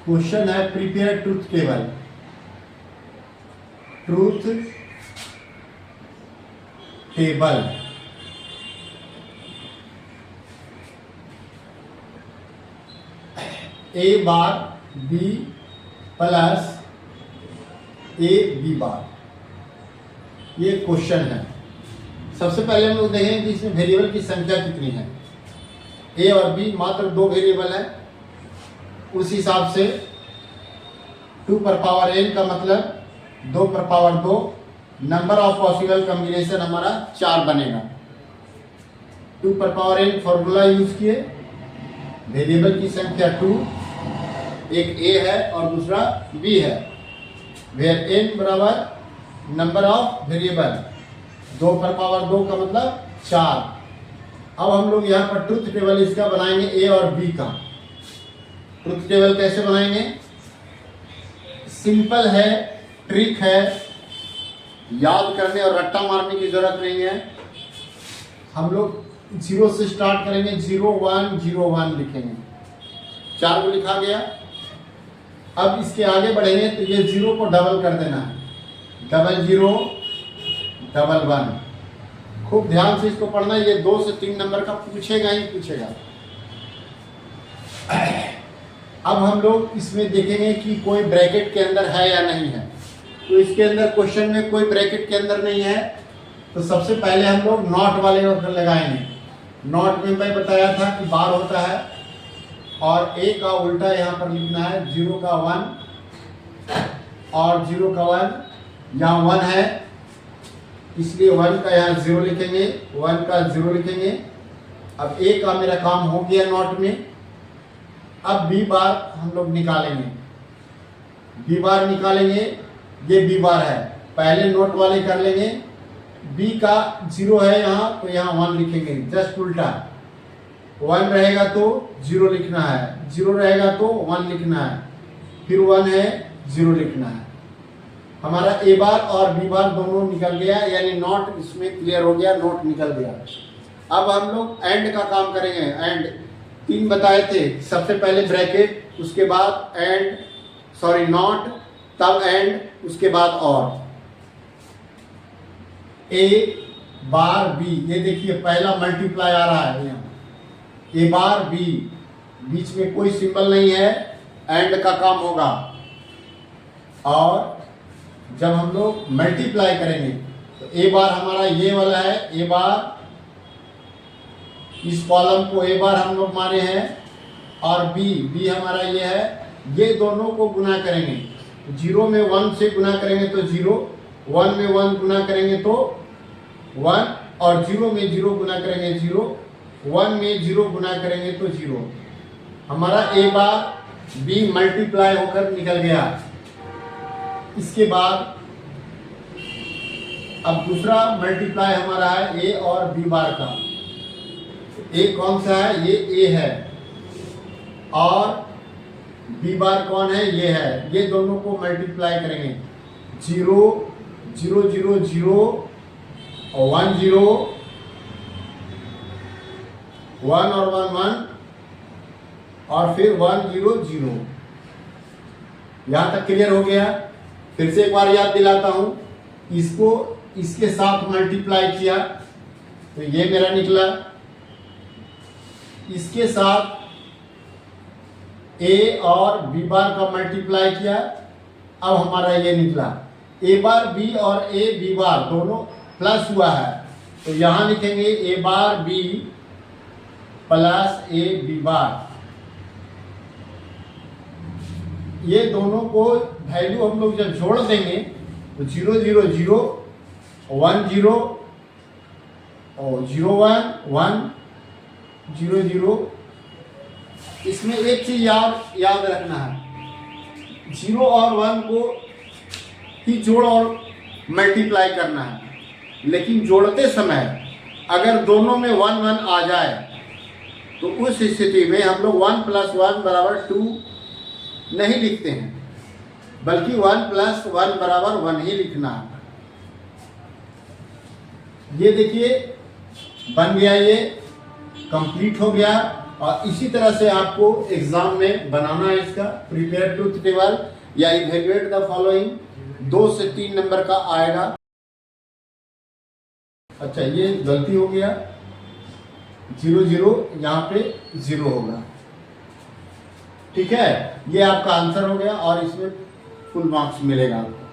Question है prepare truth table. Truth table A bar B plus A B bar, ये question है। सबसे पहले हम लोग देखेंगे कि इसमें वेरिएबल की संख्या कितनी है। ए और बी मात्र दो वेरिएबल है, उस हिसाब से 2 पर पावर n का मतलब 2 पर power 2, number of possible combination हमारा 4 बनेगा। 2 पर पावर n फॉर्मूला यूज किए, वेरिएबल की संख्या 2, एक a है और दूसरा b है, वेयर n बराबर नंबर ऑफ वेरिएबल, 2 पर पावर 2 का मतलब 4। अब हम लोग यहाँ पर ट्रुथ टेबल इसका बनाएंगे a और b का। ट्रुथ टेबल कैसे बनाएंगे? सिंपल है, ट्रिक है, याद करने और रट्टा मारने की जरूरत नहीं है। हम लोग 0 से स्टार्ट करेंगे, 0 1 0 1 लिखेंगे, 4 को लिखा गया। अब इसके आगे बढ़ेंगे तो ये 0 को डबल कर देना है, 00 11। खूब ध्यान से इसको पढ़ना, ये 2 से 3 नंबर का पूछेगा ही पूछेगा। अब हम लोग इसमें देखेंगे कि कोई ब्रैकेट के अंदर है या नहीं है। तो इसके अंदर क्वेश्चन में कोई ब्रैकेट के अंदर नहीं है, तो सबसे पहले हम लोग नॉट वाले लगाएंगे। नॉट में मैं बताया था कि बार होता है और a का उल्टा यहाँ पर लिखना है, 0 का 1 और 0 का 1, यहाँ 1 है इसलिए 1 का यहाँ 0 लिखेंगे, 1 का 0 लिखेंगे। अब a का मेरा काम हो गया नॉट में। अब b बार हम लोग निकालेंगे, b बार निकालेंगे, ये b बार है, पहले नोट वाले कर लेंगे। b का 0 है यहाँ, तो यहाँ 1 लिखेंगे, जस्ट उल्टा। 1 रहेगा तो 0 लिखना है, 0 रहेगा तो 1 लिखना है, फिर 1 है 0 लिखना है। हमारा a बार और b बार दोनों निकल गया, यानी नॉट इसमें क्लियर हो गया, नोट निकल गया। अब हम लोग एंड का काम करेंगे। एंड 3 बताए थे, सबसे पहले ब्रैकेट, उसके बाद एंड, सॉरी नॉट, तब एंड, उसके बाद और। ए बार बी, ये देखिए पहला मल्टीप्लाई आ रहा है यहाँ, ए बार बी, बीच में कोई सिंबल नहीं है, एंड का काम होगा। और जब हम लोग मल्टीप्लाई करेंगे तो ए बार हमारा ये वाला है, ए बार, इस कॉलम को ए बार हम लोग मारे हैं, और बी हमारा ये है, ये दोनों को गुना करेंगे। 0 में 1 से गुना करेंगे तो 0, 1 में 1 गुना करेंगे तो 1, और 0 में 0 गुना करेंगे 0, 1 में 0 गुना करेंगे तो 0। हमारा ए बार बी मल्टीप्लाई होकर निकल गया। इसके बाद अब दूसरा मल्टीप्लाई हमारा है ए और बी बार का। ए कौन सा है? ये ए है, और बी बार कौन है? ये है। ये दोनों को मल्टीप्लाई करेंगे, 0 0 0 0 और 1 0, 1 और 1 1, और फिर 1 0 0। यहाँ तक क्लियर हो गया। फिर से एक बार याद दिलाता हूँ, इसको इसके साथ मल्टीप्लाई किया तो ये मेरा निकला, इसके साथ ए और बी बार का मल्टीप्लाई किया, अब हमारा ये निकला। ए बार बी और ए बी बार दोनों प्लस हुआ है, तो यहाँ लिखेंगे A bar B plus A B bar. ये दोनों को वैल्यू हम लोग जब जोड़ देंगे तो 0 0 0 1 0 और 0 1 1 0 0। इसमें एक चीज याद रखना है, 0 और 1 को ही जोड़ और मल्टीप्लाई करना है, लेकिन जोड़ते समय अगर दोनों में 1 1 आ जाए तो उस स्थिति में हम लोग 1 + 1 = 2 नहीं लिखते हैं, बल्कि 1 + 1 = 1 ही लिखना है। ये देखिए बन गया, ये कंप्लीट हो गया। और इसी तरह से आपको एग्जाम में बनाना है इसका प्रिपेयर ट्रूथ टेबल या इवेल्युएट द फॉलोइंग 2 से 3 नंबर का आएगा। अच्छा ये गलती हो गया 0 0 यहाँ पे 0 होगा। ठीक है, ये आपका आंसर हो गया और इसमें फुल मार्क्स मिलेगा आपको।